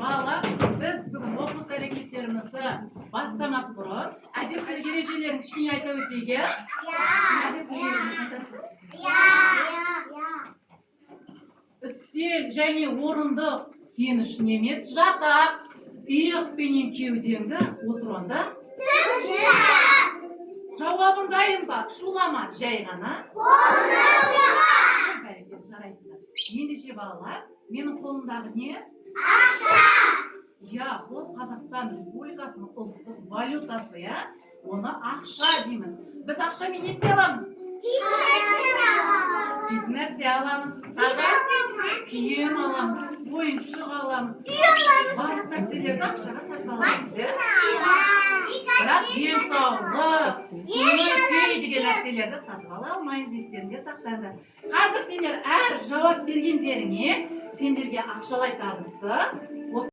Балалар, biz бүгін оқу әрекеттерімізді бастамас бұрын әдеп тіл ережелерін кішкене айта өтейік. Үстел және орындық сен үшін емес, жатақ, иық пенен кеудеңді отырғанда. Жауабың дайын ба? Шулама, жай ғана. Жарайсыздар. Ендеше балалар, менің қолымдағы не? Ақша! Я, ол Қазақстан Республикасының ұлттық валютасы, я? Оны ақша дейміз. Біз ақшамен не істей аламыз? Жейтін нәрсе аламыз. Киім аламыз, ойыншық аламыз. Барлық нәрселерді ақшаға сатып аламыз. Бірақ денсаулық, көңіл-күй деген нәрселерді сатып ала алмаймыз, естеріңде сақтаңдар. Қазір сендер әр жауап бергендеріңе сендерге ақшалай табысты